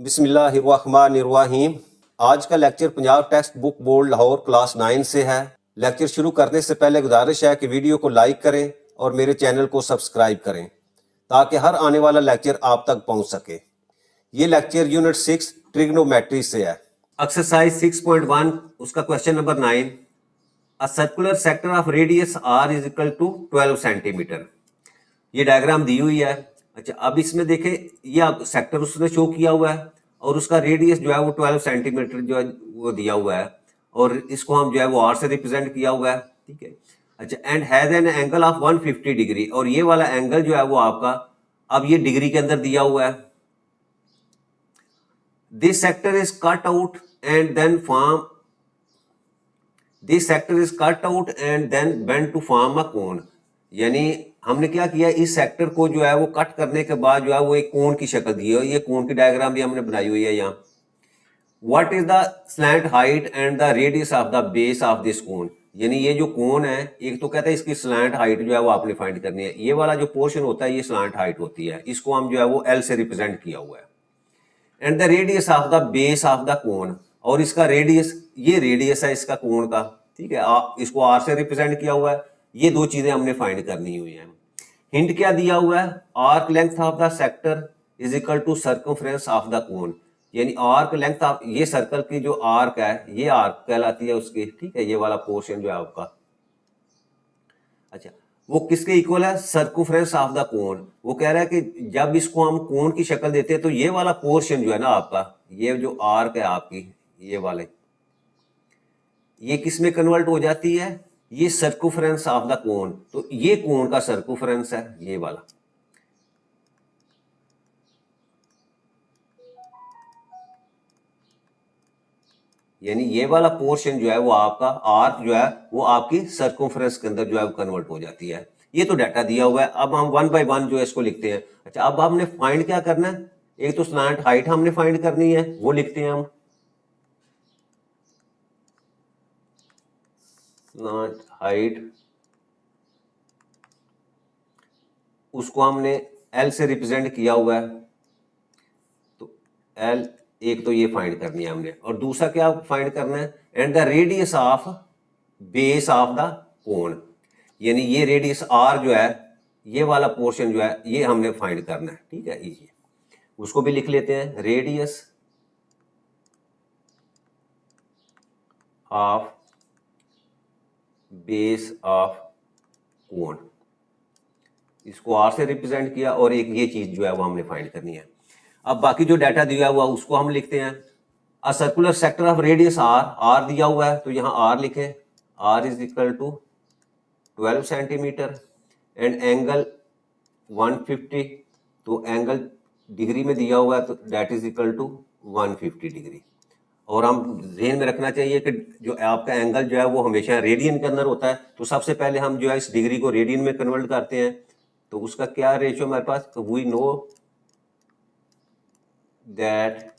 बिस्मिल्लाहिर्रहमानिर्रहीम। आज का lecture Punjab text book board Lahore class 9 से है। लेक्चर शुरू करने से पहले गुजारिश है कि वीडियो को लाइक करें और मेरे चैनल को सब्सक्राइब करें ताकि हर आने वाला लेक्चर आप तक पहुंच सके। ये लेक्चर यूनिट 6 ट्रिग्नोमेट्री से है। एक्सरसाइज 6.1 उसका question number 9। A circular sector of radius R is equal to 12 centimetre. ये डायग्राम दी हुई है। अच्छा, अब इसमें देखें, ये आप सेक्टर उसने शो किया हुआ है और उसका रेडियस जो है वो 12 सेंटीमीटर जो है वो दिया हुआ है और इसको हम जो है वो आर से रिप्रेजेंट किया हुआ है। ठीक है। अच्छा, and has an angle of 150 degree, और ये वाला एंगल जो है वो आपका अब ये डिग्री के अंदर दिया हुआ है। This sector is cut out and then form this sector is cut out and then bent to form a cone. यानी हमने क्या किया, इस सेक्टर को जो है वो कट करने के बाद जो है वो एक कोन की शक्ल दी है। ये कोन की डायग्राम भी हमने बनाई हुई है यहाँ। What is the slant height and the radius of the base of this cone. यानी ये जो कोन है, एक तो कहता है इसकी स्लैंट हाइट जो है वो आपने फाइंड करनी है। ये वाला जो पोर्शन होता है ये स्लैंट हाइट होती है, इसको हम जो है वो एल से रिप्रेजेंट किया हुआ है। And the radius of the base of the कोन, और इसका रेडियस, ये रेडियस है इसका कोन का। ठीक है, इसको आर से रिप्रेजेंट किया हुआ है। ये दो चीजें हमने फाइंड करनी हुई है। हिंट क्या दिया हुआ है, arc length of the sector is equal to circumference of the cone. यानी आर्क लेंथ ऑफ ये सर्कल की जो आर्क है, ये आर्क कहलाती है उसकी। ठीक है, ये वाला पोर्शन जो है आपका, अच्छा, वो किसके इक्वल है, सर्कमफ्रेंस ऑफ द कोन। वो कह रहा है कि जब इसको हम कोन की शक्ल देते हैं तो ये वाला पोर्शन जो है ना आपका, ये जो आर्क है आपकी, ये वाले, ये किस में कन्वर्ट हो जाती है, ये सर्कमफ्रेंस ऑफ द कोन। तो ये कोन का सर्कमफ्रेंस है ये वाला। यानी ये वाला पोर्शन जो है वो आपका आर्क जो है वो आपकी सर्कमफ्रेंस के अंदर जो है वो कन्वर्ट हो जाती है। ये तो डाटा दिया हुआ है। अब हम 1 बाय 1 जो है इसको लिखते हैं। अच्छा, अब हमने फाइंड क्या करना है, एक तो स्लैंट हाइट हमने फाइंड करनी है, वो लिखते हैं हम। स्लैंट हाइट उसको हमने एल से रिप्रेजेंट किया हुआ है, तो एल, एक तो ये फाइंड करनी है हमने, और दूसरा क्या फाइंड करना है, and the radius of base of the cone. यानी ये रेडियस आर जो है, ये वाला पोर्शन जो है ये हमने फाइंड करना है। ठीक है, ये उसको भी लिख लेते हैं, radius of base of cone, इसको आर से रिप्रेजेंट किया, और एक ये चीज जो है वो हमने फाइंड करनी है। अब बाकी जो डाटा दिया हुआ उसको हम लिखते हैं। A circular sector of radius R, R दिया हुआ है तो यहाँ आर लिखे, R is equal to 12 centimetre and angle 150, तो एंगल डिग्री में दिया हुआ है तो that is equal to 150 degree. और हम ध्यान में रखना चाहिए कि जो आपका एंगल जो है वो हमेशा रेडियन के अंदर होता है, तो सबसे पहले हम जो है इस डिग्री को रेडियन में कन्वर्ट करते हैं। तो उसका क्या रेशियो हमारे पास, तो we know that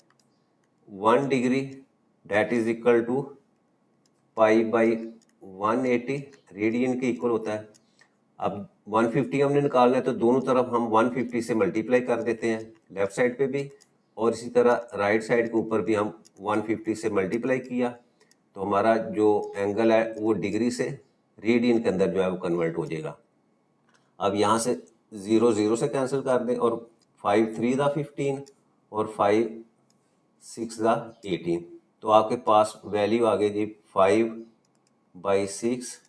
1 degree that is equal to pi by 180 radian के इक्वल होता है। अब 150 हमने निकालना है तो दोनों तरफ हम 150 से मल्टीप्लाई कर देते हैं, लेफ्ट साइड पे भी और इसी तरह राइट साइड के ऊपर भी हम 150 से मल्टीप्लाई किया, तो हमारा जो एंगल है वो डिग्री से रेडियन के अंदर जो है वो कन्वर्ट हो जाएगा। अब यहाँ से 0 0 से कैंसिल कर दें, और 5 3 दा 15 और 5 6 दा 18, तो आपके पास वैल्यू आ गई जी 5/6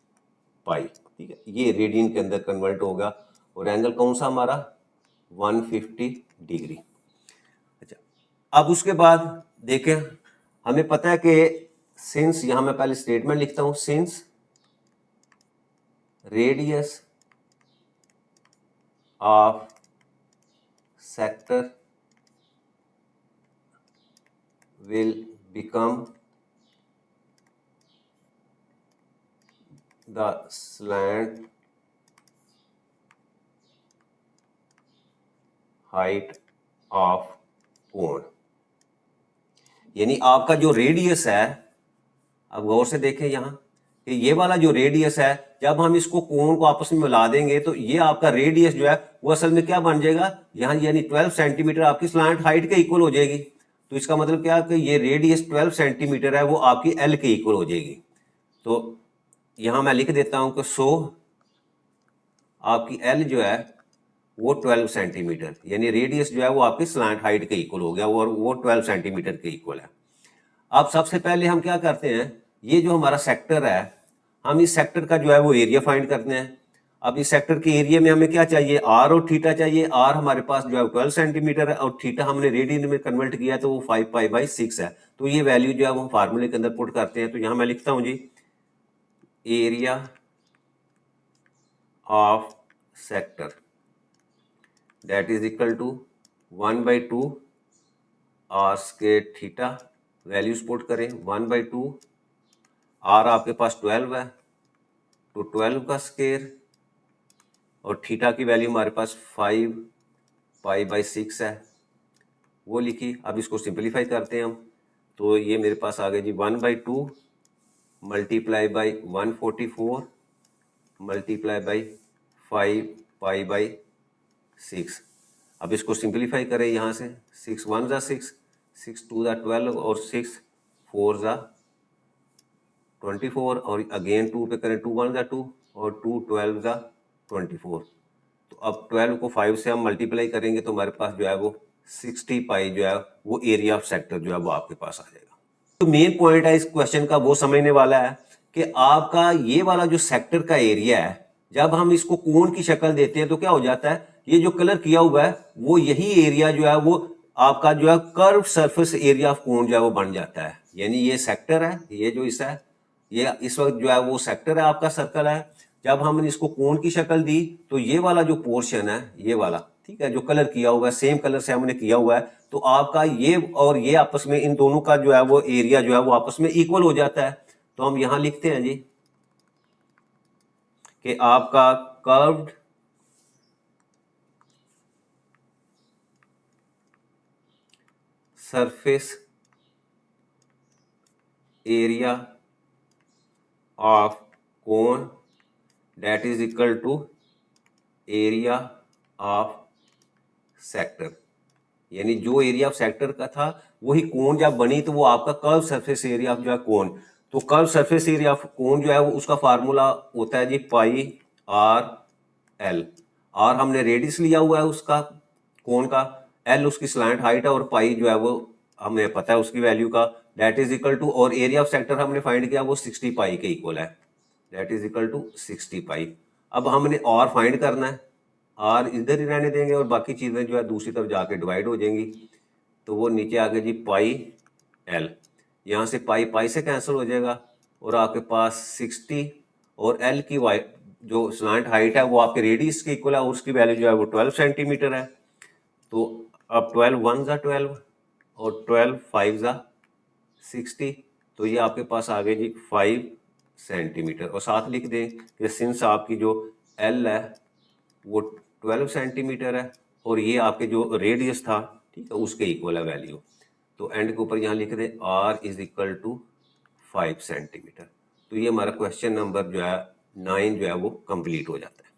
पाई। ठीक है, ये रेडियन के अंदर कन्वर्ट होगा, और एंगल कौन सा हमारा, 150 डिग्री। अच्छा, अब उसके बाद देखें, हमें पता है कि सिंस, यहां मैं पहले स्टेटमेंट लिखता हूं, since radius of sector will become the slant height of cone। यानी आपका जो रेडियस है, अब गौर से देखें यहाँ कि ये वाला जो रेडियस है, जब हम इसको कोन को आपस में मिला देंगे तो ये आपका रेडियस जो है वो असल में क्या बन जाएगा यहाँ, यानी 12 सेंटीमीटर आपकी स्लैंट हाइट के इक्वल हो जाएगी। तो इसका मतलब क्या है कि ये रेडियस 12 सेंटीमीटर है, वो आपकी एल के इक्वल हो जाएगी। तो यहाँ मैं लिख देता हूँ कि 100 आपकी एल जो है वो 12 सेंटीमीटर, यानी रेडियस जो है वो आपकी स्लैंट हाइट के इक्वल हो गया और वो 12 सेंटीमीटर के इक्वल है। अब सबसे पहले हम क्या करते हैं, ये जो हमारा सेक्टर है, हम इस सेक्टर का जो है वो एरिया फाइंड करते हैं। अब इस सेक्टर के एरिया में हमें क्या चाहिए, आर और थीटा चाहिए। आर हमारे पास जो है 12 सेंटीमीटर है और थीटा हमने रेडियन में कन्वर्ट किया तो वो 5 पाई/6 है। तो ये वैल्यू जो है वो फार्मूले के अंदर पुट करते हैं। तो यहाँ मैं लिखता हूँ जी, area of sector that is equal to 1/2 r square theta, values put करें 1/2, आर आपके पास 12 है तो 12 का स्क्वायर और थीटा की वैल्यू हमारे पास 5 पाई/6 है, वो लिखी। अब इसको सिंपलीफाई करते हैं हम, तो ये मेरे पास आ गया जी 1/2 मल्टीप्लाई बाई 144 मल्टीप्लाई बाई 5 पाई/6। अब इसको सिंपलीफाई करें यहाँ से, 6 1 ज़ा 6, 6 2 ज़ा 12 और 6 4 ज़ा 24 और अगेन 2 पे करें, 2 1 ज़ा 2 और 2 12 ज़ा 24। तो अब 12 को 5 से हम मल्टीप्लाई करेंगे तो हमारे पास जो है वो 60 पाई जो है वो एरिया ऑफ सेक्टर जो है वो आपके पास आ जाएगा। तो मेन पॉइंट है इस क्वेश्चन का वो समझने वाला है कि आपका ये वाला जो सेक्टर का एरिया है, जब हम इसको कोन की शक्ल देते हैं तो क्या हो जाता है, ये जो कलर किया हुआ है वो यही एरिया जो है वो आपका जो है कर्व सरफेस एरिया ऑफ कोन जो है वो बन जाता है। यानी ये सेक्टर है, ये जो इस है, ये इस वक्त जो है वो सेक्टर है आपका, सर्कल है। जब हमने इसको कोन की शक्ल दी तो ये वाला जो पोर्शन है, ये वाला, ठीक है, जो कलर किया हुआ है सेम कलर से हमने किया हुआ है, तो आपका ये और ये आपस में, इन दोनों का जो है वो एरिया जो है वो आपस में इक्वल हो जाता है। तो हम यहां लिखते हैं जी कि आपका curved surface area of cone that is equal to area of sector. यानी जो एरिया ऑफ सेक्टर का था वही कोन जब बनी तो वो आपका कर्व सरफेस एरिया ऑफ जो है कोन। तो कर्व सरफेस एरिया ऑफ कोन जो है वो उसका फार्मूला होता है जी πr/l। आर हमने रेडियस लिया हुआ है उसका कोन का, एल उसकी स्लैंट हाइट है और पाई जो है वो हमें पता है उसकी वैल्यू का, दैट इज इक्वल टू, और एरिया ऑफ सेक्टर हमने फाइंड किया वो 60 पाई के इक्वल है, दैट इज इक्वल टू 60 पाई। अब हमने और फाइंड करना है, आर इधर ही रहने देंगे और बाकी चीज़ें जो है दूसरी तरफ जाके डिवाइड हो जाएंगी। तो वो नीचे आ गया जी πl, यहाँ से पाई से कैंसिल हो जाएगा और आपके पास 60 और एल की जो स्लैंट हाइट है वो आपके रेडियस के इक्वल है, उसकी वैल्यू जो है वो 12 सेंटीमीटर है। तो अब 12 1 ज़ा 12 और 12 5 ज़ा 60, तो ये आपके पास आ गए जी 5 सेंटीमीटर। और साथ लिख दें कि सिंस आपकी जो एल है वो 12 सेंटीमीटर है और ये आपके जो रेडियस था, ठीक है, उसके इक्वल है वैल्यू। तो एंड के ऊपर यहाँ लिख दें r is equal to 5 centimetre. तो ये हमारा क्वेश्चन नंबर जो है 9 जो है वो कंप्लीट हो जाता है।